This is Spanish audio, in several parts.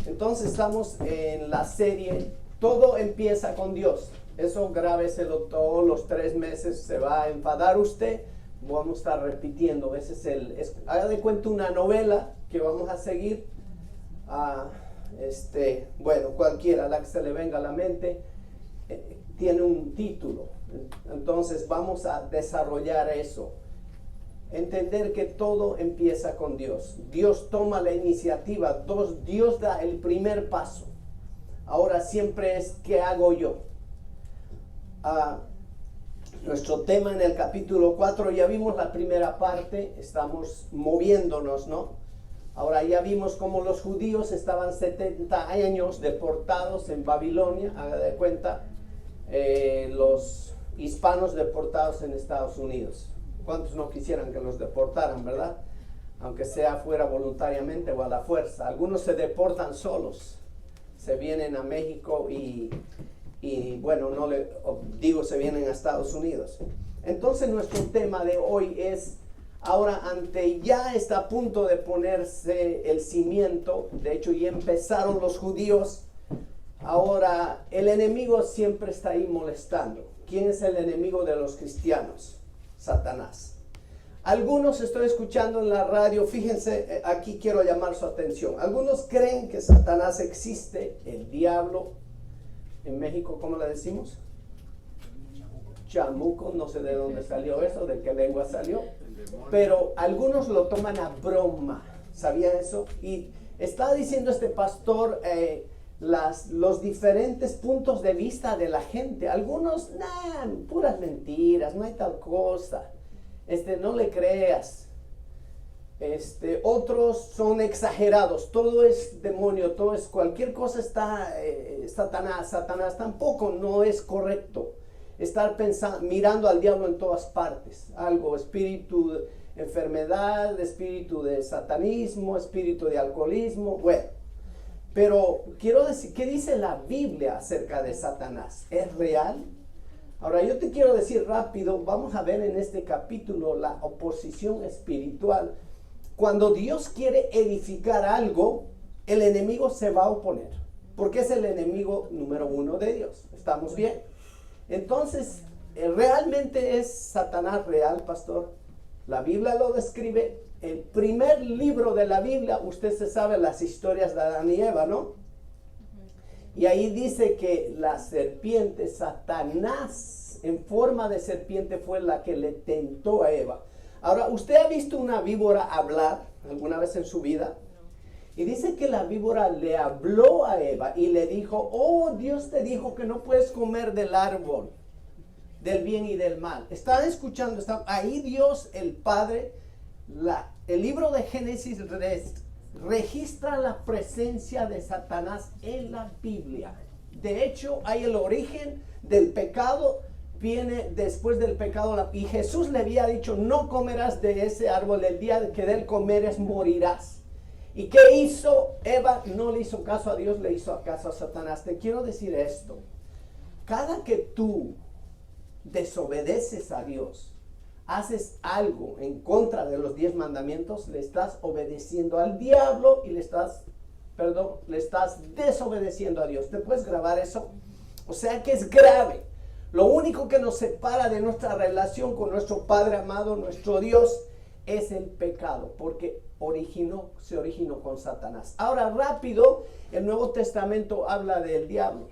Entonces estamos en la serie Todo empieza con Dios. Eso grábeselo todos los 3 meses, se va a enfadar usted. Vamos a estar repitiendo. Haga de cuenta una novela que vamos a seguir. Bueno, cualquiera, la que se le venga a la mente, tiene un título. Entonces vamos a desarrollar eso. Entender que todo empieza con Dios. Dios toma la iniciativa. Dios da el primer paso. Ahora siempre es ¿qué hago yo? Nuestro tema en el capítulo 4, ya vimos la primera parte, estamos moviéndonos, ¿no? Ahora ya vimos cómo los judíos estaban 70 años deportados en Babilonia, haga de cuenta, los hispanos deportados en Estados Unidos. ¿Cuántos no quisieran que los deportaran, verdad? Aunque sea fuera voluntariamente o a la fuerza. Algunos se deportan solos, se vienen a México y bueno, se vienen a Estados Unidos. Entonces nuestro tema de hoy es, ahora ya está a punto de ponerse el cimiento, de hecho ya empezaron los judíos, ahora el enemigo siempre está ahí molestando. ¿Quién es el enemigo de los cristianos? Satanás. Algunos estoy escuchando en la radio, fíjense, aquí quiero llamar su atención. Algunos creen que Satanás existe, el diablo. En México, ¿cómo le decimos? Chamuco, no sé de dónde salió eso, de qué lengua salió. Pero algunos lo toman a broma, ¿sabía eso? Y está diciendo este pastor los diferentes puntos de vista de la gente. Algunos, puras mentiras, no hay tal cosa. No le creas. Otros son exagerados, todo es demonio, todo es cualquier cosa está Satanás tampoco no es correcto estar mirando al diablo en todas partes, algo, espíritu de enfermedad, espíritu de satanismo, espíritu de alcoholismo, bueno, pero quiero decir, ¿qué dice la Biblia acerca de Satanás? ¿Es real? Ahora yo te quiero decir rápido, vamos a ver en este capítulo la oposición espiritual. Cuando Dios quiere edificar algo, el enemigo se va a oponer, porque es el enemigo número 1 de Dios. ¿Estamos bien? Entonces, ¿realmente es Satanás real, pastor? La Biblia lo describe. El primer libro de la Biblia, usted se sabe las historias de Adán y Eva, ¿no? Y ahí dice que la serpiente, Satanás, en forma de serpiente, fue la que le tentó a Eva. Ahora, ¿usted ha visto una víbora hablar alguna vez en su vida? Y dice que la víbora le habló a Eva y le dijo, Dios te dijo que no puedes comer del árbol del bien y del mal. ¿Están escuchando? Ahí Dios, el Padre, el libro de Génesis registra la presencia de Satanás en la Biblia. De hecho, hay el origen del pecado, viene después del pecado, y Jesús le había dicho, no comerás de ese árbol, el día que de él comeres morirás. ¿Y qué hizo Eva? No le hizo caso a Dios, le hizo caso a Satanás. Te quiero decir esto, cada que tú desobedeces a Dios, haces algo en contra de los 10 mandamientos, le estás obedeciendo al diablo y le estás desobedeciendo a Dios. ¿Te puedes grabar eso? O sea que es grave. Lo único que nos separa de nuestra relación con nuestro Padre amado, nuestro Dios, es el pecado, porque se originó con Satanás. Ahora rápido, el Nuevo Testamento habla del diablo.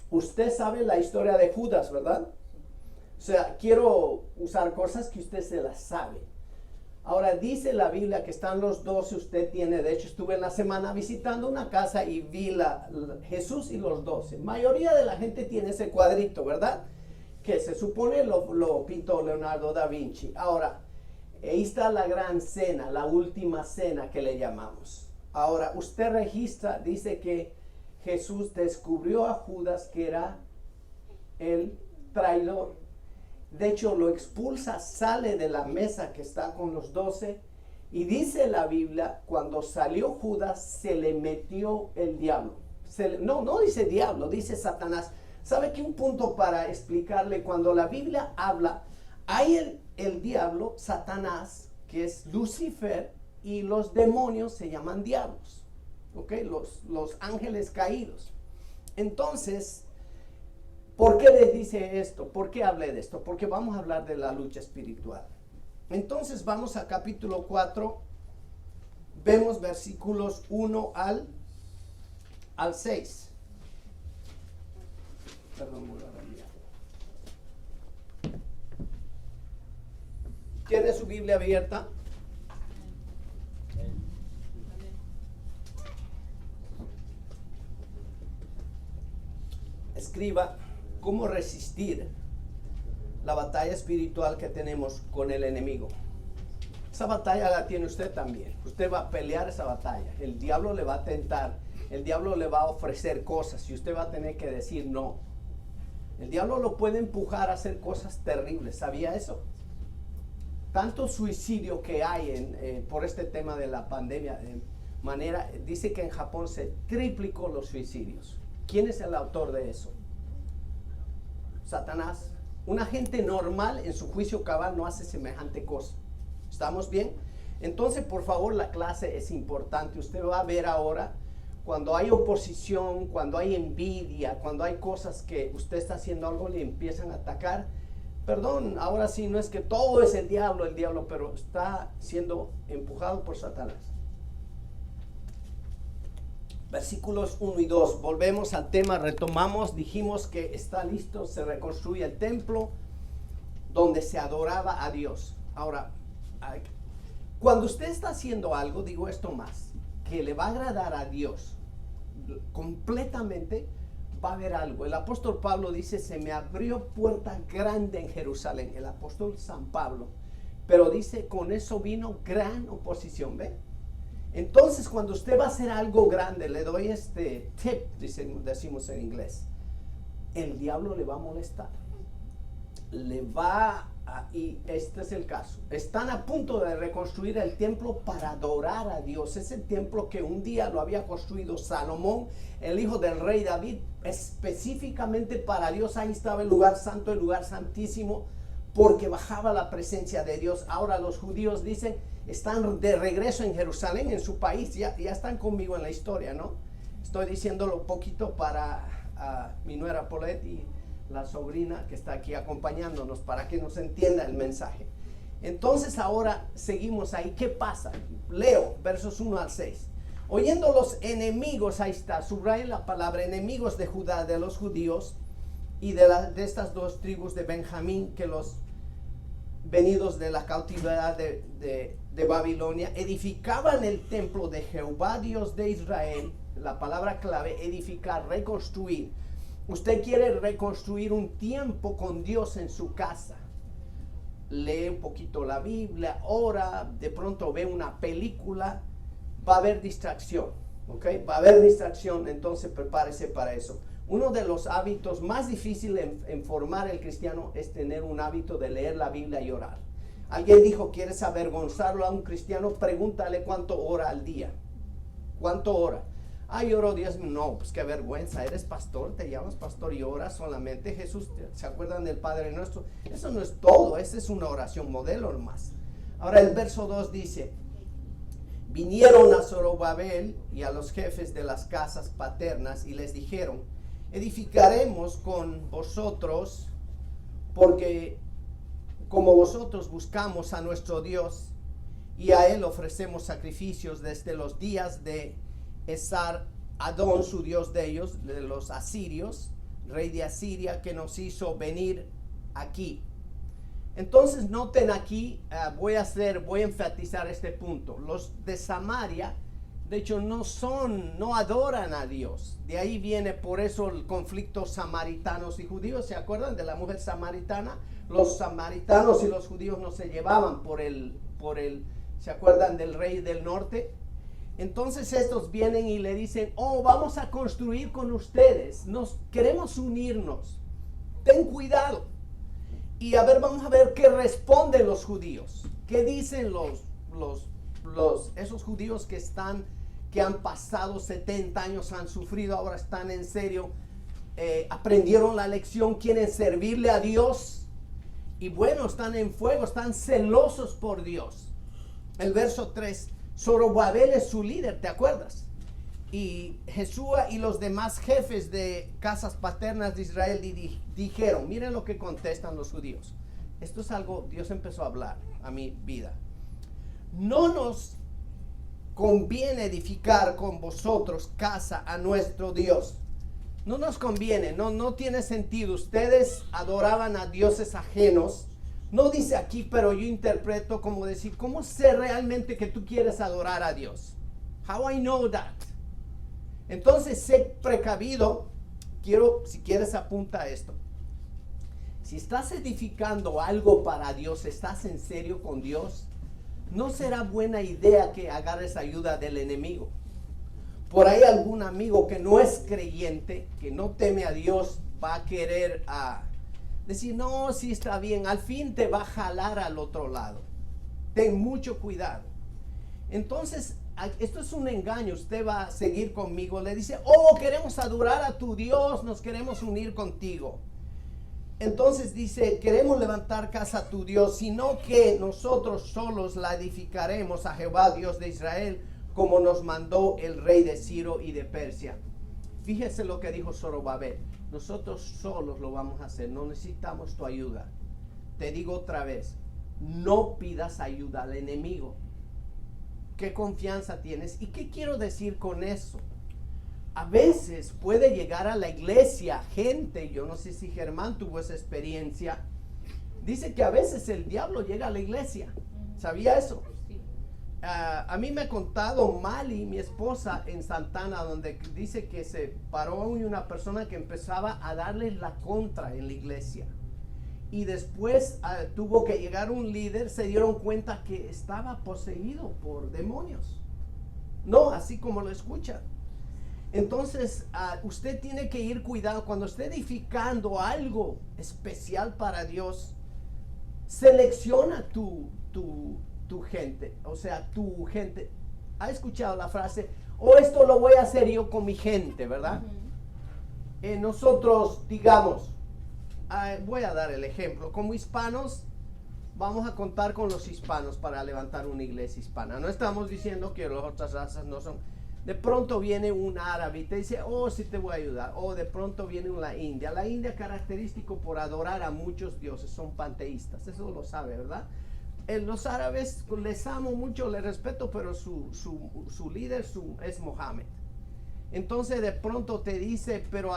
Usted sabe la historia de Judas, ¿verdad? O sea, quiero usar cosas que usted se las sabe. Ahora dice la Biblia que están los 12, usted tiene, de hecho estuve en la semana visitando una casa y vi Jesús y los 12. Mayoría de la gente tiene ese cuadrito, ¿verdad? Que se supone lo pintó Leonardo da Vinci. Ahora, ahí está la gran cena, la última cena que le llamamos. Ahora, usted registra, dice que Jesús descubrió a Judas que era el traidor. De hecho, lo expulsa, sale de la mesa que está con los 12 y dice la Biblia, cuando salió Judas, se le metió el diablo. No dice diablo, dice Satanás. ¿Sabe qué? Un punto para explicarle, cuando la Biblia habla, hay el diablo, Satanás, que es Lucifer, y los demonios se llaman diablos. ¿ok? Los ángeles caídos. Entonces, ¿por qué les dice esto? ¿Por qué hablé de esto? Porque vamos a hablar de la lucha espiritual. Entonces vamos a capítulo 4, vemos versículos 1 al 6. Perdón, voy a reenviar. ¿Tiene su Biblia abierta? Escriba cómo resistir la batalla espiritual que tenemos con el enemigo. Esa batalla la tiene usted también. Usted va a pelear esa batalla. El diablo le va a tentar. El diablo le va a ofrecer cosas y usted va a tener que decir no. El diablo lo puede empujar a hacer cosas terribles. ¿Sabía eso? Tanto suicidio que hay por este tema de la pandemia. Dice que en Japón se triplicó los suicidios. ¿Quién es el autor de eso? Satanás. Una gente normal en su juicio cabal no hace semejante cosa. ¿Estamos bien? Entonces, por favor, la clase es importante. Usted va a ver ahora cuando hay oposición, cuando hay envidia, cuando hay cosas que usted está haciendo algo le empiezan a atacar. Perdón, ahora sí, no es que todo es el diablo, pero está siendo empujado por Satanás. Versículos 1 y 2, volvemos al tema, retomamos, dijimos que está listo, se reconstruye el templo donde se adoraba a Dios. Ahora, cuando usted está haciendo algo, digo esto más, que le va a agradar a Dios completamente, va a haber algo. El apóstol Pablo dice, se me abrió puerta grande en Jerusalén, el apóstol San Pablo, pero dice, con eso vino gran oposición, ¿ve? Entonces, cuando usted va a hacer algo grande, le doy este tip, decimos en inglés, el diablo le va a molestar. Y este es el caso. Están a punto de reconstruir el templo para adorar a Dios. Ese templo que un día lo había construido Salomón, el hijo del rey David, específicamente para Dios. Ahí estaba el lugar santo, el lugar santísimo, porque bajaba la presencia de Dios. Ahora los judíos dicen, están de regreso en Jerusalén, en su país, ya están conmigo en la historia, ¿no? Estoy diciéndolo un poquito para mi nuera Paulette y la sobrina que está aquí acompañándonos para que nos entienda el mensaje. Entonces ahora seguimos ahí. ¿Qué pasa? Leo versos 1 al 6. Oyendo los enemigos, ahí está, subrayen la palabra enemigos de Judá, de los judíos y de estas dos tribus de Benjamín, que los venidos de la cautividad de Babilonia, edificaban el templo de Jehová Dios de Israel. La palabra clave, edificar, reconstruir. Usted quiere reconstruir un tiempo con Dios en su casa. Lee un poquito la Biblia, ora, de pronto ve una película, va a haber distracción, ¿ok? Va a haber distracción, entonces prepárese para eso. Uno de los hábitos más difíciles en formar el cristiano es tener un hábito de leer la Biblia y orar. Alguien dijo, ¿quieres avergonzarlo a un cristiano? Pregúntale cuánto ora al día. ¿Cuánto ora? Ay, oro 10 minutos. No, pues qué vergüenza, eres pastor, te llamas pastor y oras solamente. Jesús, ¿se acuerdan del Padre Nuestro? Eso no es todo, esa es una oración modelo nomás. Ahora el verso 2 dice, vinieron a Zorobabel y a los jefes de las casas paternas y les dijeron, edificaremos con vosotros, porque como vosotros buscamos a nuestro Dios y a él ofrecemos sacrificios desde los días de Esar Adón, su dios de ellos, de los asirios, rey de Asiria, que nos hizo venir aquí. Entonces noten aquí, voy a enfatizar este punto. Los de Samaria, de hecho, no adoran a Dios. De ahí viene por eso el conflicto samaritanos y judíos. ¿Se acuerdan de la mujer samaritana? Los samaritanos y los judíos no se llevaban ¿se acuerdan del rey del norte? Entonces estos vienen y le dicen, vamos a construir con ustedes, queremos unirnos, ten cuidado. Y vamos a ver qué responden los judíos, qué dicen esos judíos que han pasado 70 años, han sufrido, ahora están en serio, aprendieron la lección, quieren servirle a Dios, y bueno, están en fuego, están celosos por Dios. El verso 3, Zorobabel es su líder, ¿te acuerdas? Y Jesúa y los demás jefes de casas paternas de Israel dijeron, miren lo que contestan los judíos. Esto es algo, Dios empezó a hablar a mi vida. No nos conviene edificar con vosotros casa a nuestro Dios. No nos conviene, no tiene sentido. Ustedes adoraban a dioses ajenos. No dice aquí, pero yo interpreto como decir, ¿cómo sé realmente que tú quieres adorar a Dios? How I know that? Entonces, sé precavido. Si quieres apunta esto. Si estás edificando algo para Dios, estás en serio con Dios, no será buena idea que agarres ayuda del enemigo. Por ahí algún amigo que no es creyente, que no teme a Dios, va a querer decir, no, sí está bien, al fin te va a jalar al otro lado. Ten mucho cuidado. Entonces, esto es un engaño. Usted va a seguir conmigo. Le dice, oh, queremos adorar a tu Dios, nos queremos unir contigo. Entonces dice, queremos levantar casa a tu Dios, sino que nosotros solos la edificaremos a Jehová, Dios de Israel, como nos mandó el rey de Ciro y de Persia. Fíjese lo que dijo Zorobabel. Nosotros solos lo vamos a hacer, no necesitamos tu ayuda. Te digo otra vez, no pidas ayuda al enemigo. ¿Qué confianza tienes? ¿Y qué quiero decir con eso? A veces puede llegar a la iglesia gente, yo no sé si Germán tuvo esa experiencia, dice que a veces el diablo llega a la iglesia. ¿Sabía eso? A mí me ha contado Mali, mi esposa, en Santana, donde dice que se paró una persona que empezaba a darle la contra en la iglesia. Y después tuvo que llegar un líder, se dieron cuenta que estaba poseído por demonios. No, así como lo escuchan. Entonces, usted tiene que ir cuidado. Cuando esté edificando algo especial para Dios, selecciona tu gente. O sea, tu gente. ¿Ha escuchado la frase? Esto lo voy a hacer yo con mi gente, ¿verdad? Nosotros, digamos, voy a dar el ejemplo. Como hispanos, vamos a contar con los hispanos para levantar una iglesia hispana. No estamos diciendo que las otras razas no son. De pronto viene un árabe y te dice, sí te voy a ayudar. O de pronto viene una India. La India, característico por adorar a muchos dioses, son panteístas. Eso lo sabe, ¿verdad? Los árabes les amo mucho, les respeto, pero su líder es Mohammed. Entonces de pronto te dice, pero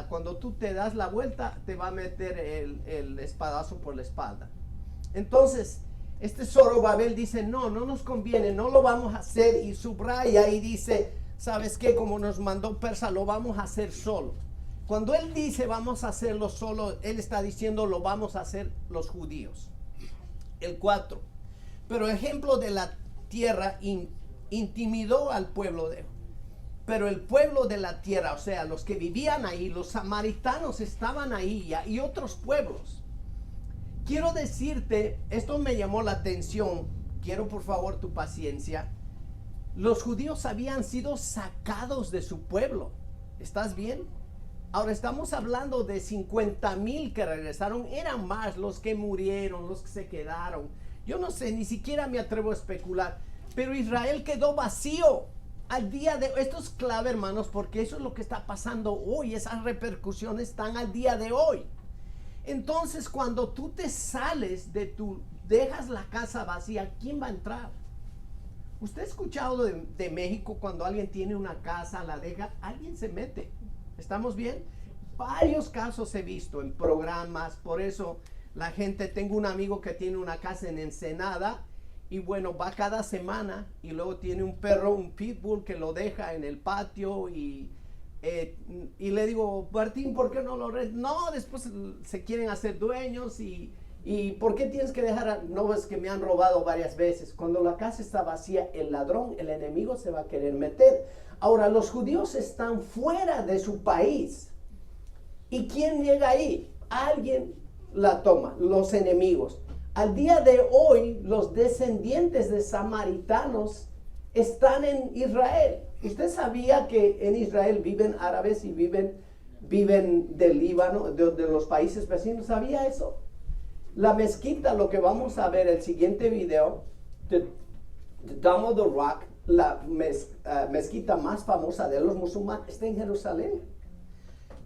cuando tú te das la vuelta, te va a meter el espadazo por la espalda. Entonces, este Zorobabel dice, no nos conviene, no lo vamos a hacer, y subraya y dice, ¿sabes qué? Como nos mandó Persa, lo vamos a hacer solo. Cuando él dice vamos a hacerlo solo, él está diciendo lo vamos a hacer los judíos. El 4. Pero ejemplo de la tierra intimidó al pueblo pero el pueblo de la tierra, o sea, los que vivían ahí, los samaritanos estaban ahí y otros pueblos. Quiero decirte, esto me llamó la atención, quiero por favor tu paciencia. Los judíos habían sido sacados de su pueblo. ¿Estás bien? Ahora estamos hablando de 50,000 que regresaron. Eran más los que murieron, los que se quedaron. Yo no sé, ni siquiera me atrevo a especular. Pero Israel quedó vacío. Al día de hoy, esto es clave, hermanos, porque eso es lo que está pasando hoy. Esas repercusiones están al día de hoy. Entonces, cuando tú te sales dejas la casa vacía, ¿quién va a entrar? ¿Usted ha escuchado de México cuando alguien tiene una casa, la deja, alguien se mete? ¿Estamos bien? Varios casos he visto en programas, por eso la gente, tengo un amigo que tiene una casa en Ensenada, y bueno, va cada semana y luego tiene un perro, un pitbull, que lo deja en el patio y le digo, Martín, ¿por qué no lo rentas? No, después se quieren hacer dueños y ¿por qué tienes que dejar? No, es que me han robado varias veces. Cuando la casa está vacía, el ladrón, el enemigo se va a querer meter. Ahora, los judíos están fuera de su país. ¿Y quién llega ahí? Alguien la toma, los enemigos. Al día de hoy, los descendientes de samaritanos están en Israel. ¿Usted sabía que en Israel viven árabes y viven del Líbano, de los países vecinos? ¿Sabía eso? La mezquita, lo que vamos a ver el siguiente video, the Dome of the Rock, la mezquita más famosa de los musulmanes está en Jerusalén.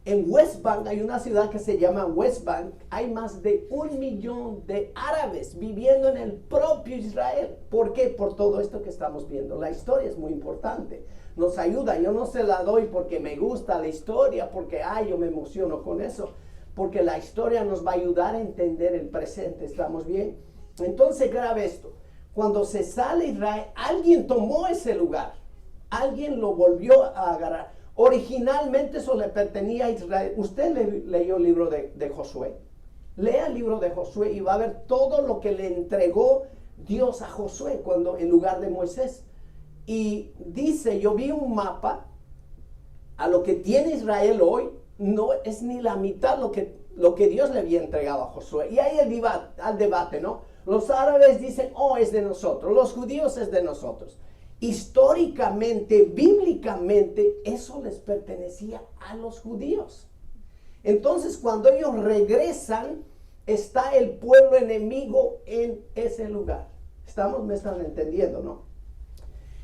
En West Bank hay una ciudad que se llama West Bank. Hay más de 1 millón de árabes viviendo en el propio Israel. ¿Por qué? Por todo esto que estamos viendo. La historia es muy importante. Nos ayuda. Yo no se la doy porque me gusta la historia, porque yo me emociono con eso. Porque la historia nos va a ayudar a entender el presente. ¿Estamos bien? Entonces grave esto. Cuando se sale Israel, alguien tomó ese lugar. Alguien lo volvió a agarrar. Originalmente eso le pertenecía a Israel. Usted leyó el libro de Josué. Lea el libro de Josué y va a ver todo lo que le entregó Dios a Josué en lugar de Moisés. Y dice, yo vi un mapa a lo que tiene Israel hoy, no es ni la mitad lo que Dios le había entregado a Josué. Y ahí el debate, ¿no? Los árabes dicen, es de nosotros. Los judíos es de nosotros. Históricamente, bíblicamente, eso les pertenecía a los judíos. Entonces, cuando ellos regresan, está el pueblo enemigo en ese lugar. Me están entendiendo, ¿no?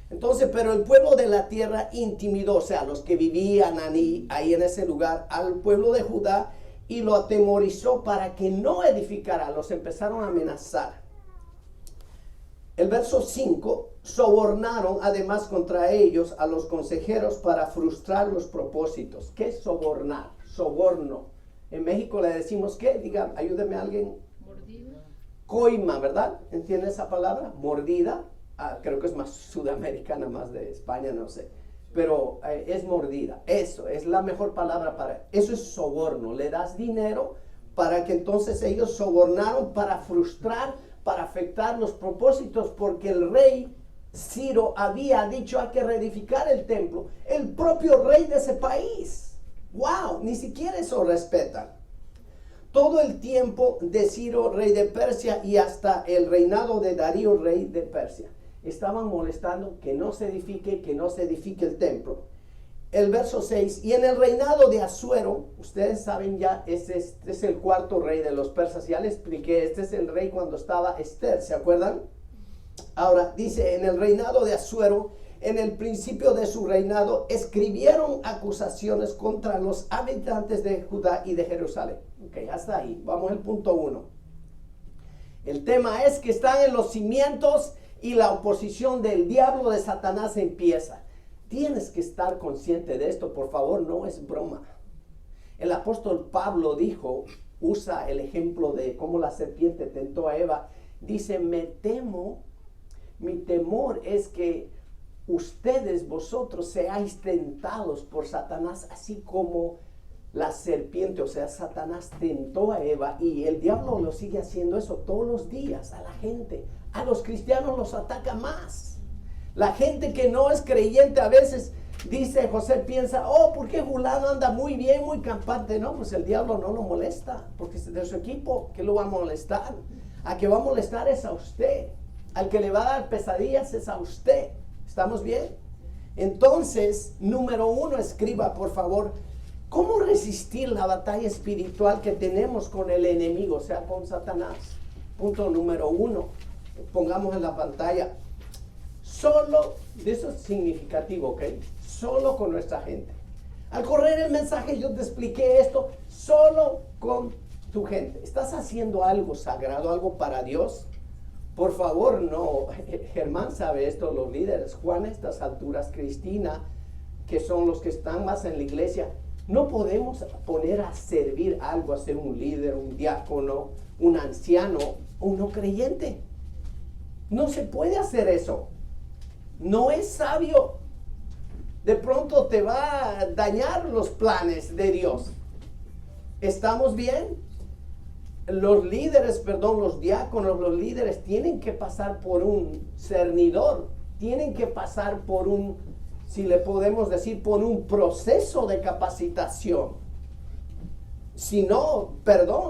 Entonces, pero el pueblo de la tierra intimidó, o sea, los que vivían ahí en ese lugar, al pueblo de Judá, y lo atemorizó para que no edificara. Los empezaron a amenazar. El verso 5, sobornaron además contra ellos a los consejeros para frustrar los propósitos. ¿Qué es sobornar? Soborno. En México le decimos, ¿qué? Diga, ayúdeme a alguien. Mordida. Coima, ¿verdad? ¿Entiende esa palabra? Mordida. Creo que es más sudamericana, más de España, no sé. Pero es mordida. Eso es la mejor palabra para eso. Es soborno. Le das dinero para que entonces ellos sobornaron para frustrar, para afectar los propósitos, porque el rey Ciro había dicho hay que reedificar el templo. El propio rey de ese país. ¡Wow! Ni siquiera eso respetan. Todo el tiempo de Ciro, rey de Persia, y hasta el reinado de Darío, rey de Persia, estaban molestando que no se edifique el templo. El verso 6, y en el reinado de Asuero, ustedes saben ya, este es el cuarto rey de los persas, ya les expliqué, este es el rey cuando estaba Esther, ¿se acuerdan? Ahora, dice, en el reinado de Asuero, en el principio de su reinado, escribieron acusaciones contra los habitantes de Judá y de Jerusalén. Ok, hasta ahí, vamos al punto 1. El tema es que están en los cimientos y la oposición del diablo, de Satanás, empieza. Tienes que estar consciente de esto, por favor, no es broma. El apóstol Pablo usa el ejemplo de cómo la serpiente tentó a Eva. Dice, mi temor es que vosotros seáis tentados por Satanás, así como la serpiente, o sea, Satanás tentó a Eva, y el diablo lo sigue haciendo eso todos los días a la gente. A los cristianos los ataca más. La gente que no es creyente a veces dice, piensa, ¿por qué fulano anda muy bien, muy campante? No, pues el diablo no lo molesta, porque es de su equipo. ¿Qué lo va a molestar? A que va a molestar es a usted. Al que le va a dar pesadillas es a usted. ¿Estamos bien? Entonces, número 1, escriba, por favor, ¿cómo resistir la batalla espiritual que tenemos con el enemigo, o sea, con Satanás? Punto número 1, pongamos en la pantalla. Solo, eso es significativo, ¿ok? Solo con nuestra gente. Al correr el mensaje yo te expliqué esto, solo con tu gente. ¿Estás haciendo algo sagrado, algo para Dios? Por favor, no. Germán sabe esto, los líderes, Juan a estas alturas, Cristina, que son los que están más en la iglesia. No podemos poner a servir algo, a ser un líder, un diácono, un anciano, un no creyente. No se puede hacer eso. No es sabio. De pronto te va a dañar los planes de Dios. ¿Estamos bien? Los diáconos, los líderes tienen que pasar por un cernidor. Tienen que pasar por si le podemos decir, por un proceso de capacitación. Si no,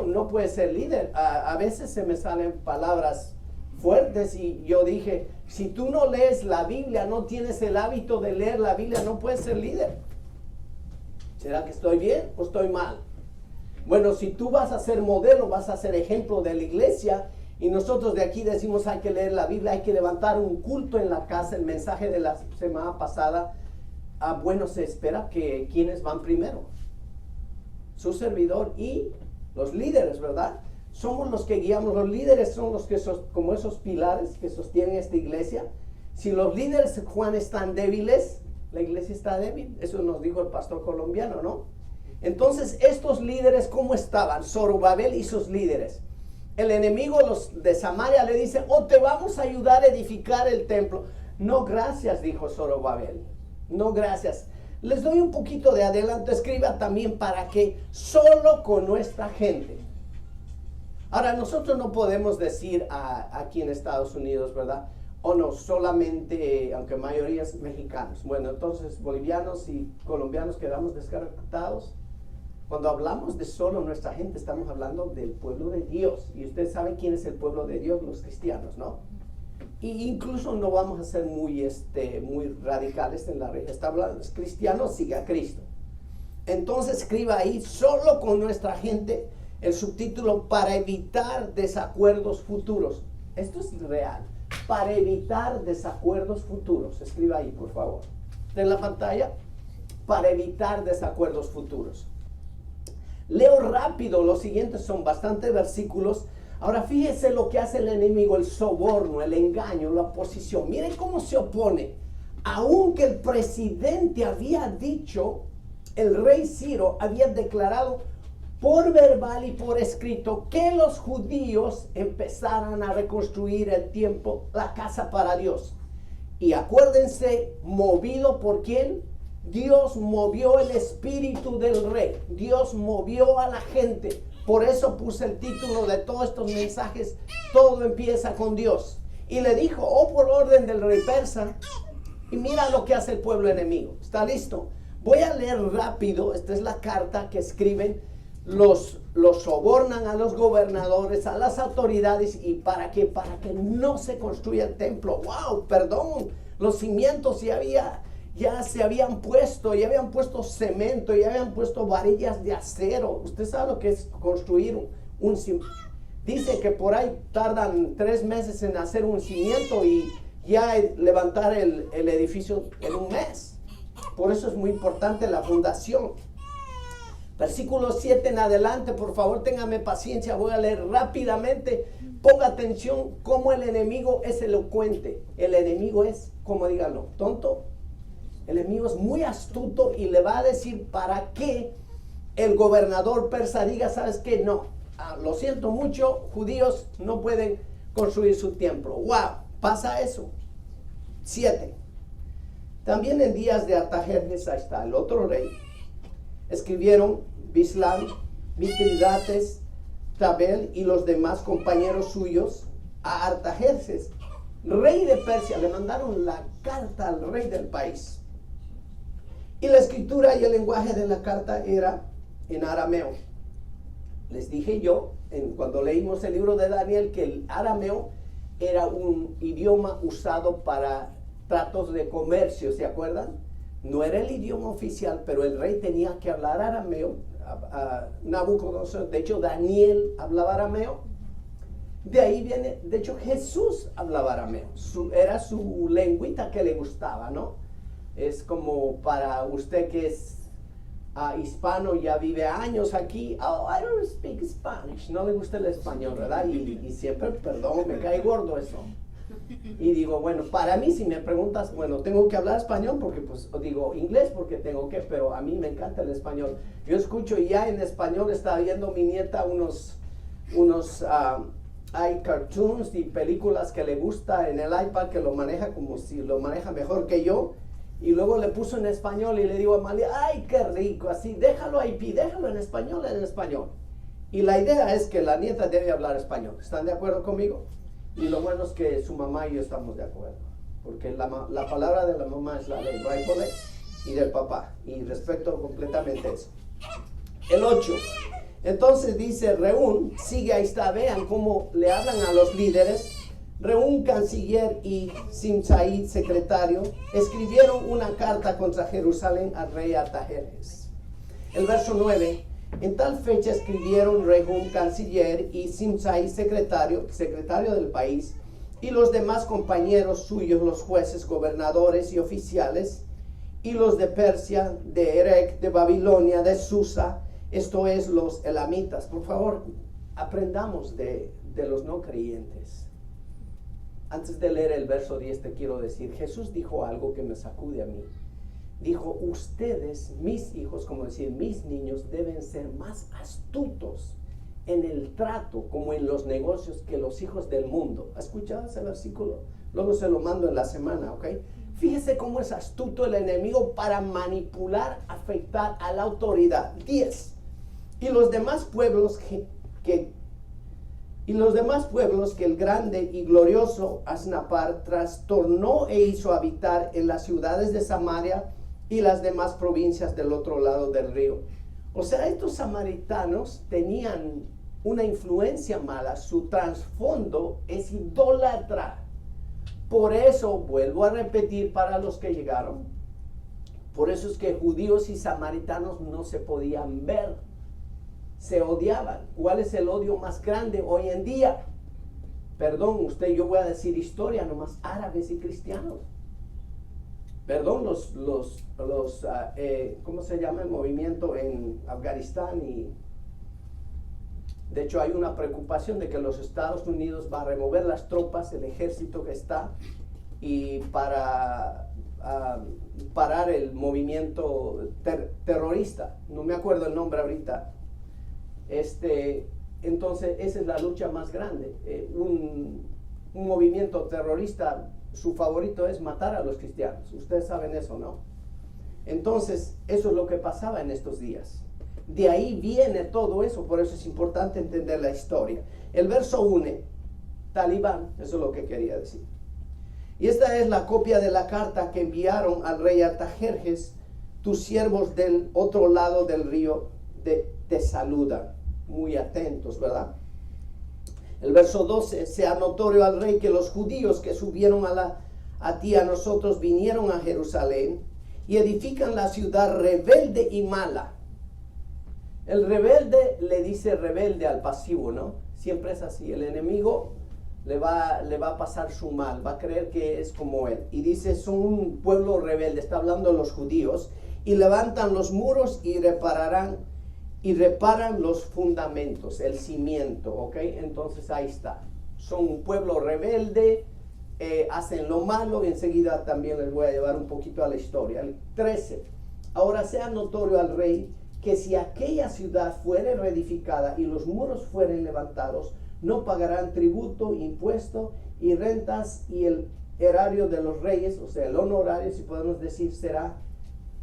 no puede ser líder. A veces se me salen palabras fuertes y yo dije, si tú no lees la Biblia, no tienes el hábito de leer la Biblia, no puedes ser líder. ¿Será que estoy bien o estoy mal? Bueno, si tú vas a ser modelo, vas a ser ejemplo de la iglesia, Y nosotros de aquí decimos hay que leer la Biblia, hay que levantar un culto en la casa. El mensaje de la semana pasada, bueno, se espera que quienes van primero, su servidor y los líderes, ¿verdad? Somos los que guiamos, los líderes son los que como esos pilares que sostienen esta iglesia. Si los líderes, Juan, están débiles, la iglesia está débil. Eso nos dijo el pastor colombiano, ¿no? Entonces, estos líderes, ¿cómo estaban? Zorobabel y sus líderes. El enemigo, los de Samaria, le dice, te vamos a ayudar a edificar el templo. No, gracias, dijo Zorobabel. No, gracias. Les doy un poquito de adelanto. Escriba también para que solo con nuestra gente. Ahora, nosotros no podemos decir aquí en Estados Unidos, ¿verdad? No, solamente, aunque mayoría es mexicanos. Bueno, entonces bolivianos y colombianos quedamos descartados. Cuando hablamos de solo nuestra gente, estamos hablando del pueblo de Dios. Y usted sabe quién es el pueblo de Dios, los cristianos, ¿no? Y incluso no vamos a ser muy radicales en la red. Está hablando, es cristiano, sigue a Cristo. Entonces escriba ahí, solo con nuestra gente, el subtítulo, para evitar desacuerdos futuros. Esto es real. Para evitar desacuerdos futuros. Escriba ahí, por favor. Está en la pantalla. Para evitar desacuerdos futuros. Leo rápido, los siguientes son bastantes versículos. Ahora fíjese lo que hace el enemigo, el soborno, el engaño, la oposición. Miren cómo se opone. Aunque el presidente había dicho, el rey Ciro había declarado por verbal y por escrito que los judíos empezaran a reconstruir el templo, la casa para Dios. Y acuérdense, movido por quién? Dios movió el espíritu del rey. Dios movió a la gente. Por eso puse el título de todos estos mensajes, todo empieza con Dios. Y le dijo, por orden del rey persa. Y mira lo que hace el pueblo enemigo. ¿Está listo? Voy a leer rápido. Esta es la carta que escriben. Los sobornan a los gobernadores, a las autoridades. ¿Y para qué? Para que no se construya el templo. ¡Wow! Perdón. Los cimientos ya se habían puesto cemento, ya habían puesto varillas de acero. Usted sabe lo que es construir un cimiento. Dice que por ahí tardan 3 meses en hacer un cimiento y ya levantar el edificio en un mes. Por eso es muy importante la fundación. Versículo 7 en adelante, por favor, téngame paciencia, voy a leer rápidamente. Ponga atención cómo el enemigo es elocuente. El enemigo es, como díganlo, tonto. El enemigo es muy astuto y le va a decir para qué el gobernador persa diga, ¿sabes qué? No, lo siento mucho, judíos no pueden construir su templo. ¡Wow! Pasa eso. 7. También en días de Artajerjes, ahí está el otro rey, escribieron Bislán, Mitridates, Tabel y los demás compañeros suyos a Artajerjes, rey de Persia. Le mandaron la carta al rey del país. Y la escritura y el lenguaje de la carta era en arameo. Les dije yo, cuando leímos el libro de Daniel, que el arameo era un idioma usado para tratos de comercio, ¿se acuerdan? No era el idioma oficial, pero el rey tenía que hablar arameo. Nabucodonosor, de hecho Daniel hablaba arameo. De ahí viene, de hecho Jesús hablaba arameo. Era su lengüita que le gustaba, ¿no? Es como para usted que es hispano, ya vive años aquí. I don't speak Spanish. No le gusta el español, ¿verdad? Y siempre, perdón, me cae gordo eso. Y digo, bueno, para mí si me preguntas, bueno, tengo que hablar español porque pues, o digo inglés porque tengo que, pero a mí me encanta el español. Yo escucho ya en español, está viendo mi nieta hay cartoons y películas que le gusta en el iPad, que lo maneja como si lo maneja mejor que yo. Y luego le puso en español y le digo a Amalia, ¡ay, qué rico! Así, déjalo ahí, déjalo en español, Y la idea es que la nieta debe hablar español. ¿Están de acuerdo conmigo? Y lo bueno es que su mamá y yo estamos de acuerdo. Porque la palabra de la mamá es la ley, right? Y del papá. Y respeto completamente eso. El 8. Entonces dice, Reún, sigue ahí está, vean cómo le hablan a los líderes. Reún, canciller, y Simsai, secretario, escribieron una carta contra Jerusalén al rey Artajerjes. El verso 9, En tal fecha escribieron Rehum, canciller, y Simsai, secretario del país, y los demás compañeros suyos, los jueces, gobernadores y oficiales, y los de Persia, de Erech, de Babilonia, de Susa, esto es, los elamitas. Por favor, aprendamos de los no creyentes. Antes de leer el verso 10 te quiero decir, Jesús dijo algo que me sacude a mí. Dijo, ustedes, mis hijos, como decir, mis niños, deben ser más astutos en el trato como en los negocios que los hijos del mundo. ¿Has escuchado ese versículo? Luego se lo mando en la semana, ¿ok? Fíjese cómo es astuto el enemigo para manipular, afectar a la autoridad. 10. Y los demás pueblos que el grande y glorioso Asnapar trastornó e hizo habitar en las ciudades de Samaria y las demás provincias del otro lado del río. O sea, estos samaritanos tenían una influencia mala, su trasfondo es idólatra. Por eso, vuelvo a repetir para los que llegaron, por eso es que judíos y samaritanos no se podían ver, se odiaban. ¿Cuál es el odio más grande hoy en día? Perdón, yo voy a decir historia nomás, árabes y cristianos. Perdón, ¿cómo se llama el movimiento en Afganistán? Y de hecho hay una preocupación de que los Estados Unidos va a remover las tropas, el ejército que está, y para parar el movimiento terrorista. No me acuerdo el nombre ahorita. Entonces esa es la lucha más grande. Un movimiento terrorista, su favorito es matar a los cristianos. Ustedes saben eso, ¿no? Entonces, eso es lo que pasaba en estos días. De ahí viene todo eso, por eso es importante entender la historia. El verso 1, Talibán, eso es lo que quería decir. Y esta es la copia de la carta que enviaron al rey Artajerjes. Tus siervos del otro lado del río te saludan. Muy atentos, ¿verdad? El verso 12, sea notorio al rey que los judíos que subieron a ti, a nosotros, vinieron a Jerusalén y edifican la ciudad rebelde y mala. El rebelde le dice rebelde al pasivo, ¿no? Siempre es así. El enemigo le va a pasar su mal, va a creer que es como él. Y dice, son un pueblo rebelde, está hablando de los judíos, y levantan los muros y reparan los fundamentos, el cimiento, ¿ok? Entonces ahí está. Son un pueblo rebelde, hacen lo malo, y enseguida también les voy a llevar un poquito a la historia. El 13. Ahora sea notorio al rey que si aquella ciudad fuere reedificada y los muros fueren levantados, no pagarán tributo, impuesto y rentas, y el erario de los reyes, o sea, el honorario, si podemos decir, será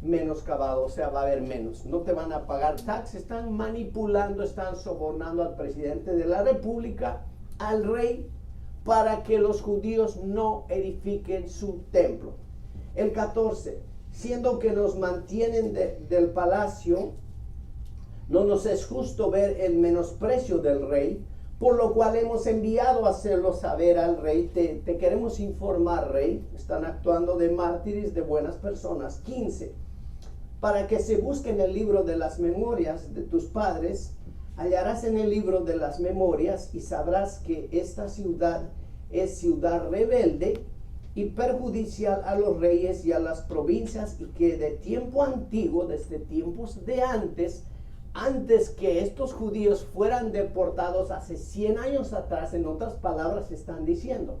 menoscabado, o sea, va a haber menos. No te van a pagar taxes, están manipulando, están sobornando al presidente de la república, al rey, para que los judíos no edifiquen su templo. El 14, siendo que nos mantienen del palacio, no nos es justo ver el menosprecio del rey, por lo cual hemos enviado a hacerlo saber al rey. Te queremos informar, rey, están actuando de mártires, de buenas personas. 15, para que se busque en el libro de las memorias de tus padres, hallarás en el libro de las memorias y sabrás que esta ciudad es ciudad rebelde y perjudicial a los reyes y a las provincias, y que de tiempo antiguo, desde tiempos de antes que estos judíos fueran deportados hace 100 años atrás, en otras palabras están diciendo,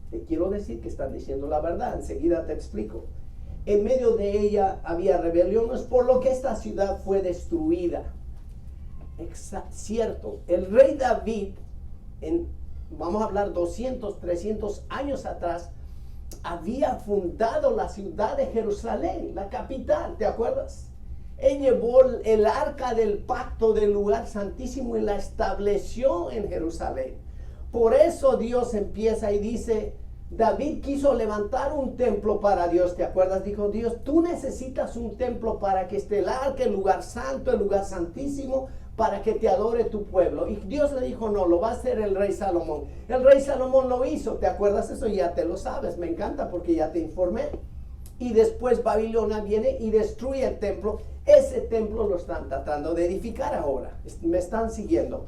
te quiero decir que están diciendo la verdad, enseguida te explico. En medio de ella había rebeliones, por lo que esta ciudad fue destruida. Cierto, el rey David, vamos a hablar 200, 300 años atrás, había fundado la ciudad de Jerusalén, la capital, ¿te acuerdas? Él llevó el arca del pacto del lugar santísimo y la estableció en Jerusalén. Por eso Dios empieza y dice, David quiso levantar un templo para Dios, ¿te acuerdas? Dijo Dios, tú necesitas un templo para que esté el arca, el lugar santo, el lugar santísimo, para que te adore tu pueblo. Y Dios le dijo, no, lo va a hacer el rey Salomón. El rey Salomón lo hizo, ¿te acuerdas? Eso ya te lo sabes, me encanta porque ya te informé. Y después Babilonia viene y destruye el templo. Ese templo lo están tratando de edificar ahora. ¿Me están siguiendo?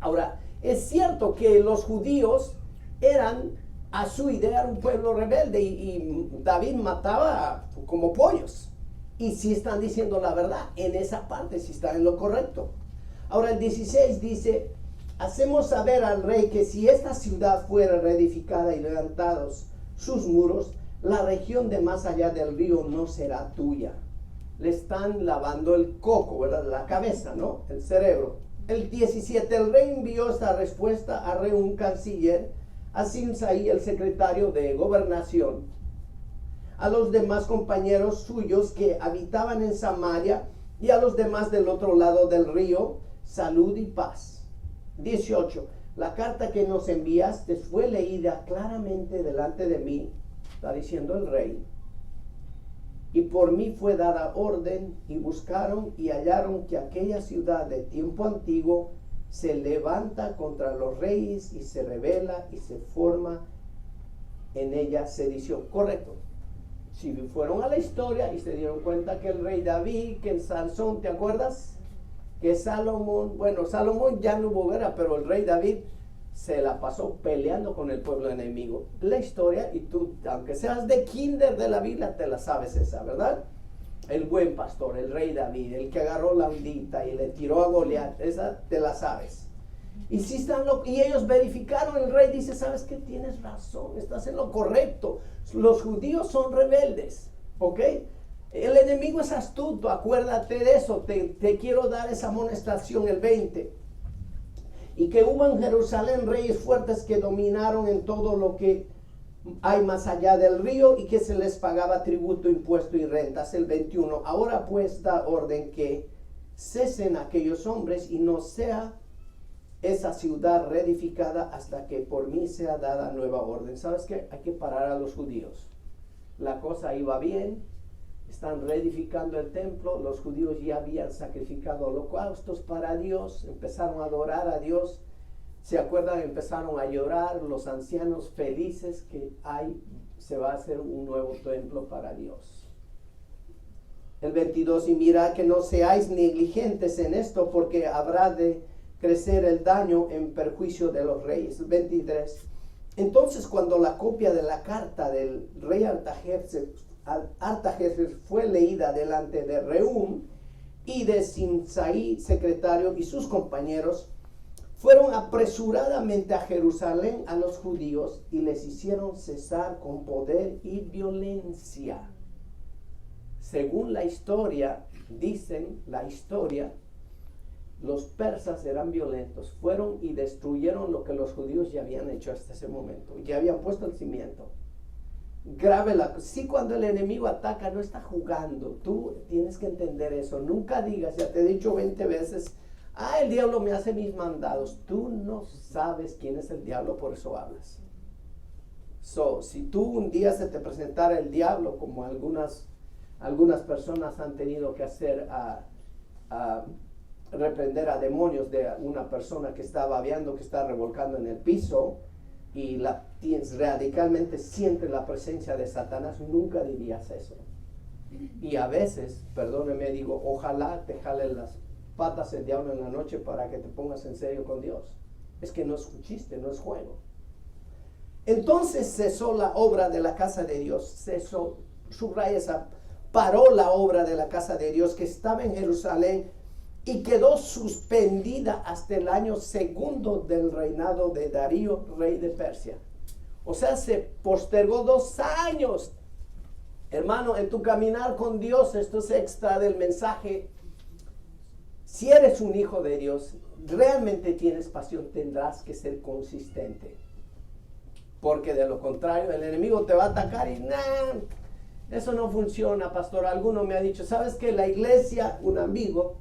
Ahora, es cierto que los judíos eran, a su idea, un pueblo rebelde y David mataba como pollos. Y sí están diciendo la verdad, en esa parte sí están en lo correcto. Ahora el 16 dice, hacemos saber al rey que si esta ciudad fuera reedificada y levantados sus muros, la región de más allá del río no será tuya. Le están lavando el coco, ¿verdad? La cabeza, ¿no? El cerebro. El 17, el rey envió esta respuesta a Reún, canciller, a Simsai, el secretario de gobernación, a los demás compañeros suyos que habitaban en Samaria y a los demás del otro lado del río, salud y paz. 18, la carta que nos enviaste fue leída claramente delante de mí, está diciendo el rey, y por mí fue dada orden, y buscaron y hallaron que aquella ciudad de tiempo antiguo se levanta contra los reyes y se rebela y se forma en ella sedición. Correcto. Si fueron a la historia y se dieron cuenta que el rey David, que en Sansón, ¿te acuerdas? Que Salomón, bueno, Salomón ya no hubo guerra, pero el rey David se la pasó peleando con el pueblo enemigo. La historia, y tú, aunque seas de kinder de la Biblia, te la sabes esa, ¿verdad? El buen pastor, el rey David, el que agarró la ondita y le tiró a Goliat, esa te la sabes. Y si están y ellos verificaron, el rey dice, ¿sabes qué? Tienes razón, estás en lo correcto. Los judíos son rebeldes, ¿ok? El enemigo es astuto, acuérdate de eso. Te quiero dar esa amonestación, el 20. Y que hubo en Jerusalén reyes fuertes que dominaron en todo lo que hay más allá del río y que se les pagaba tributo, impuesto y rentas. El 21. Ahora pues da orden que cesen aquellos hombres y no sea esa ciudad reedificada hasta que por mí sea dada nueva orden. ¿Sabes qué? Hay que parar a los judíos. La cosa iba bien. Están reedificando el templo, los judíos ya habían sacrificado holocaustos para Dios, empezaron a adorar a Dios, se acuerdan, empezaron a llorar los ancianos felices que se va a hacer un nuevo templo para Dios. El 22, y mirad que no seáis negligentes en esto, porque habrá de crecer el daño en perjuicio de los reyes. El 23, entonces cuando la copia de la carta del rey Artajerjes fue leída delante de Reún y de Simsai, secretario, y sus compañeros, fueron apresuradamente a Jerusalén a los judíos y les hicieron cesar con poder y violencia. Según la historia, dicen la historia, los persas eran violentos, fueron y destruyeron lo que los judíos ya habían hecho hasta ese momento, ya habían puesto el cimiento. Sí, cuando el enemigo ataca no está jugando, tú tienes que entender eso. Nunca digas, ya te he dicho 20 veces, el diablo me hace mis mandados. Tú no sabes quién es el diablo, por eso hablas. Si tú un día se te presentara el diablo, como algunas personas han tenido que hacer a reprender a demonios de una persona que está babeando, que está revolcando en el piso, y radicalmente siente la presencia de Satanás, nunca dirías eso. Y a veces, perdóneme, digo, ojalá te jale las patas el diablo en la noche para que te pongas en serio con Dios. Es que no es un chiste, no es juego. Entonces cesó la obra de la casa de Dios, subraya esa, paró la obra de la casa de Dios que estaba en Jerusalén y quedó suspendida hasta el año segundo del reinado de Darío, rey de Persia. O sea, se postergó 2 años. Hermano, en tu caminar con Dios, esto es extra del mensaje. Si eres un hijo de Dios, realmente tienes pasión, tendrás que ser consistente. Porque de lo contrario, el enemigo te va a atacar y eso no funciona, pastor. Alguno me ha dicho, ¿sabes qué? La iglesia, un amigo,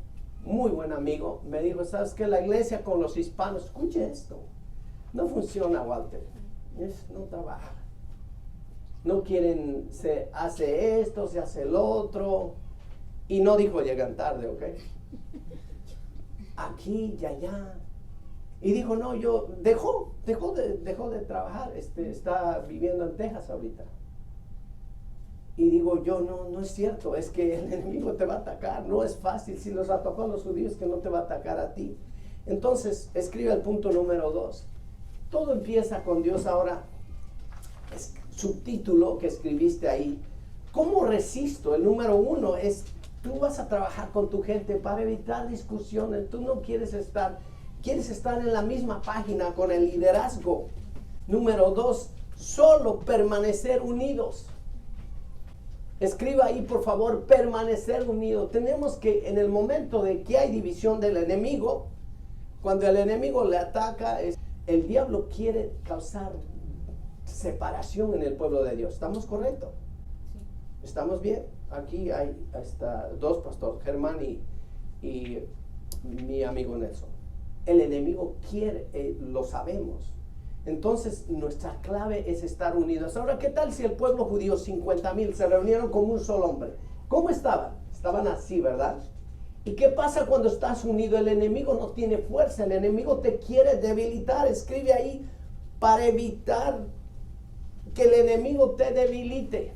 muy buen amigo, me dijo, ¿sabes qué? La iglesia con los hispanos, escuche esto, no funciona, Walter, no trabaja. No quieren, se hace esto, se hace el otro, y no dijo llegan tarde, ¿ok? Aquí y allá. Y dijo, no, dejó de trabajar, está viviendo en Texas ahorita. Y digo yo, no es cierto, es que el enemigo te va a atacar, no es fácil, si los atacó a los judíos, que no te va a atacar a ti. Entonces, escribe el punto número 2. Todo empieza con Dios. Ahora, subtítulo que escribiste ahí, ¿cómo resisto? El número 1 es, tú vas a trabajar con tu gente para evitar discusiones, tú no quieres estar en la misma página con el liderazgo. Número 2, solo permanecer unidos. Escriba ahí, por favor, permanecer unidos. Tenemos que, en el momento de que hay división del enemigo, cuando el enemigo le ataca, el diablo quiere causar separación en el pueblo de Dios. ¿Estamos correctos? Sí. ¿Estamos bien? Aquí hay hasta 2 pastores, Germán y mi amigo Nelson. El enemigo quiere, lo sabemos. Entonces, nuestra clave es estar unidos. Ahora, ¿qué tal si el pueblo judío, 50,000, se reunieron como un solo hombre? ¿Cómo estaban? Estaban así, ¿verdad? ¿Y qué pasa cuando estás unido? El enemigo no tiene fuerza, el enemigo te quiere debilitar. Escribe ahí, para evitar que el enemigo te debilite.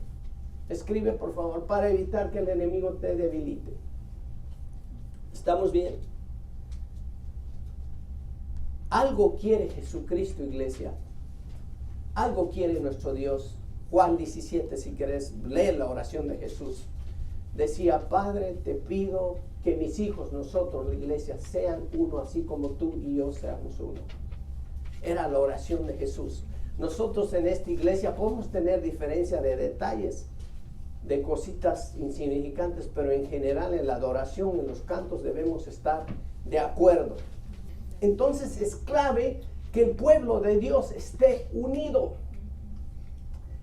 Escribe, por favor, para evitar que el enemigo te debilite. ¿Estamos bien? Algo quiere Jesucristo, iglesia. Algo quiere nuestro Dios. Juan 17, si querés, lee la oración de Jesús. Decía, Padre, te pido que mis hijos, nosotros, la iglesia, sean uno, así como tú y yo seamos uno. Era la oración de Jesús. Nosotros en esta iglesia podemos tener diferencia de detalles, de cositas insignificantes, pero en general en la adoración, en los cantos, debemos estar de acuerdo. Entonces es clave que el pueblo de Dios esté unido.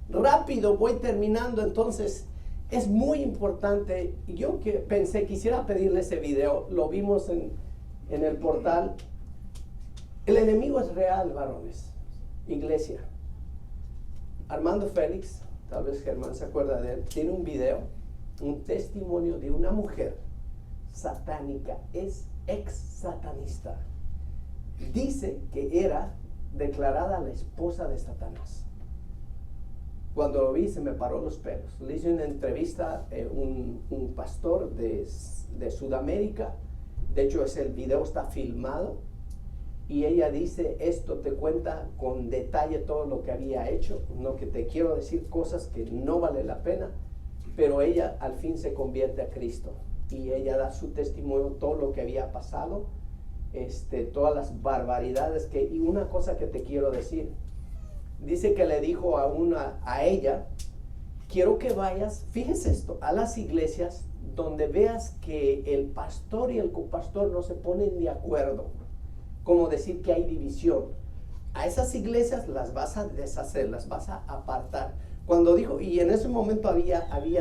Rápido, voy terminando. Entonces es muy importante. Yo que pensé, quisiera pedirle ese video, lo vimos en el portal. El enemigo es real, varones, iglesia. Armando Félix, tal vez Germán se acuerda de él, tiene un video, un testimonio de una mujer satánica, es ex satanista. Dice que era declarada la esposa de Satanás. Cuando lo vi se me paró los pelos. Le hice una entrevista un pastor de Sudamérica. De hecho, el video está filmado. Y ella dice, esto te cuenta con detalle todo lo que había hecho. No que te quiero decir cosas que no vale la pena. Pero ella al fin se convierte a Cristo. Y ella da su testimonio, todo lo que había pasado. Todas las barbaridades y una cosa que te quiero decir, dice que le dijo a ella, quiero que vayas, fíjese esto, a las iglesias donde veas que el pastor y el copastor no se ponen de acuerdo, como decir que hay división, a esas iglesias las vas a deshacer, las vas a apartar. Cuando dijo, y en ese momento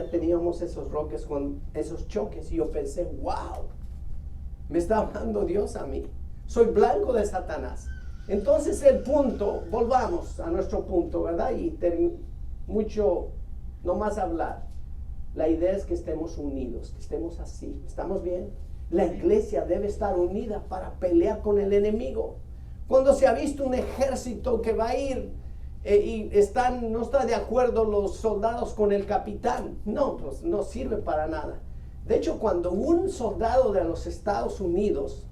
teníamos esos roques con esos choques, y yo pensé, wow, me está hablando Dios a mí. Soy blanco de Satanás. Entonces el punto, volvamos a nuestro punto, ¿verdad? Y mucho, no más hablar. La idea es que estemos unidos, que estemos así. ¿Estamos bien? La iglesia debe estar unida para pelear con el enemigo. Cuando se ha visto un ejército que va a ir y no está de acuerdo los soldados con el capitán, no, pues no sirve para nada. De hecho, cuando un soldado de los Estados Unidos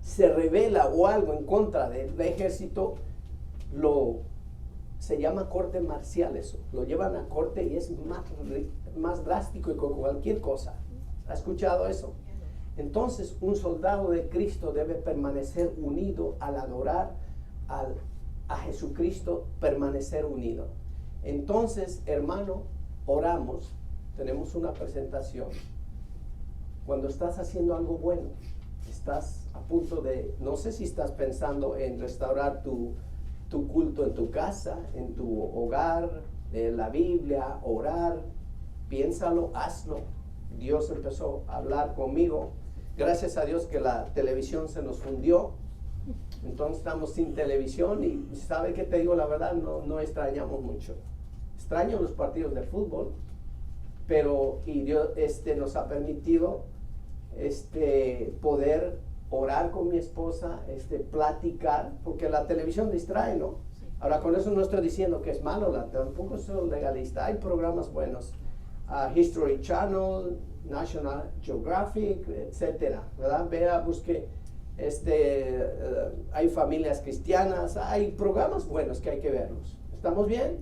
se rebela o algo en contra del ejército, se llama corte marcial eso. Lo llevan a corte y es más drástico que cualquier cosa. ¿Ha escuchado eso? Entonces, un soldado de Cristo debe permanecer unido al adorar a Jesucristo, permanecer unido. Entonces, hermano, oramos. Tenemos una presentación. Cuando estás haciendo algo bueno, estás a punto de, no sé si estás pensando en restaurar tu culto en tu casa, en tu hogar, la Biblia, orar, piénsalo, hazlo. Dios empezó a hablar conmigo. Gracias a Dios que la televisión se nos fundió. Entonces estamos sin televisión y ¿sabe qué te digo? La verdad no extrañamos mucho. Extraño los partidos de fútbol. Pero y Dios nos ha permitido poder orar con mi esposa, platicar, porque la televisión distrae, ¿no? Sí. Ahora, con eso no estoy diciendo que es malo, tampoco soy legalista. Hay programas buenos, History Channel, National Geographic, etcétera, ¿verdad? Vea, busque, hay familias cristianas, hay programas buenos que hay que verlos. ¿Estamos bien?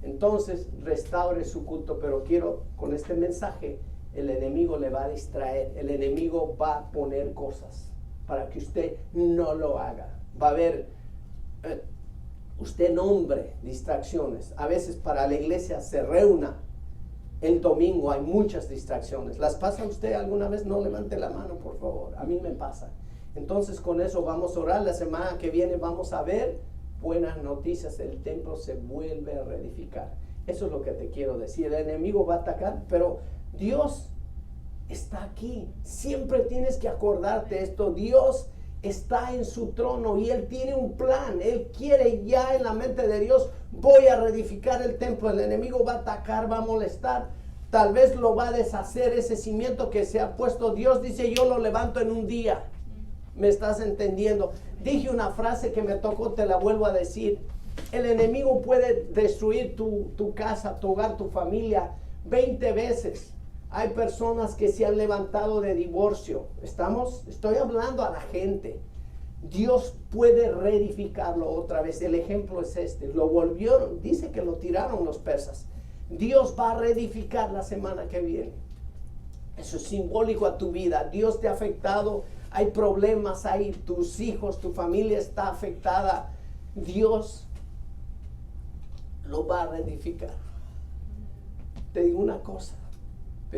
Entonces, restaure su culto, pero quiero, con este mensaje, el enemigo le va a distraer, el enemigo va a poner cosas para que usted no lo haga. Va a haber, usted nombre distracciones. A veces para la iglesia se reúna el domingo, hay muchas distracciones. ¿Las pasa usted alguna vez? No levante la mano, por favor. A mí me pasa. Entonces, con eso vamos a orar. La semana que viene vamos a ver buenas noticias. El templo se vuelve a reedificar. Eso es lo que te quiero decir. El enemigo va a atacar, pero Dios está aquí. Siempre tienes que acordarte esto. Dios está en su trono y Él tiene un plan. Él quiere, ya en la mente de Dios, voy a reedificar el templo. El enemigo va a atacar, va a molestar. Tal vez lo va a deshacer ese cimiento que se ha puesto. Dios dice, yo lo levanto en un día. ¿Me estás entendiendo? Dije una frase que me tocó, te la vuelvo a decir. El enemigo puede destruir tu casa, tu hogar, tu familia 20 veces. Hay personas que se han levantado de divorcio. Estoy hablando a la gente. Dios puede reedificarlo otra vez. El ejemplo es este. Lo volvieron, dice que lo tiraron los persas. Dios va a reedificar la semana que viene. Eso es simbólico a tu vida. Dios te ha afectado. Hay problemas, hay tus hijos, tu familia está afectada. Dios lo va a reedificar. Te digo una cosa.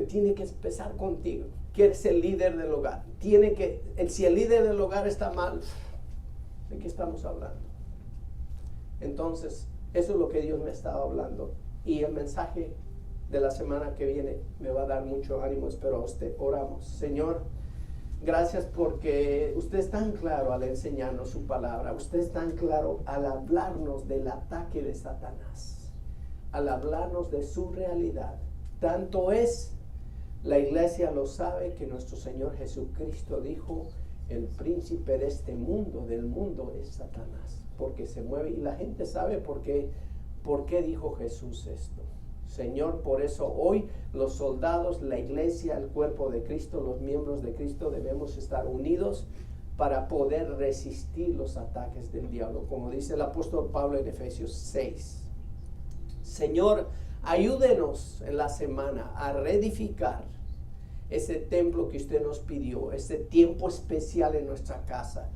Tiene que empezar contigo, que eres el líder del hogar. Si el líder del hogar está mal, ¿de qué estamos hablando? Entonces, eso es lo que Dios me estaba hablando. Y el mensaje de la semana que viene me va a dar mucho ánimo. Espero a usted. Oramos. Señor, gracias porque usted es tan claro al enseñarnos su palabra. Usted es tan claro al hablarnos del ataque de Satanás, al hablarnos de su realidad. Tanto es, la iglesia lo sabe, que nuestro Señor Jesucristo dijo, el príncipe de este mundo, del mundo, es Satanás, porque se mueve. Y la gente sabe por qué dijo Jesús esto. Señor, por eso hoy los soldados, la iglesia, el cuerpo de Cristo, los miembros de Cristo debemos estar unidos para poder resistir los ataques del diablo, como dice el apóstol Pablo en Efesios 6. Señor, ayúdenos en la semana a reedificar ese templo que usted nos pidió, ese tiempo especial en nuestra casa,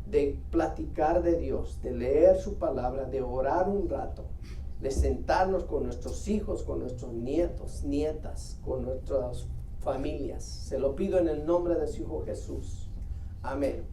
de platicar de Dios, de leer su palabra, de orar un rato, de sentarnos con nuestros hijos, con nuestros nietos, nietas, con nuestras familias. Se lo pido en el nombre de su Hijo Jesús. Amén.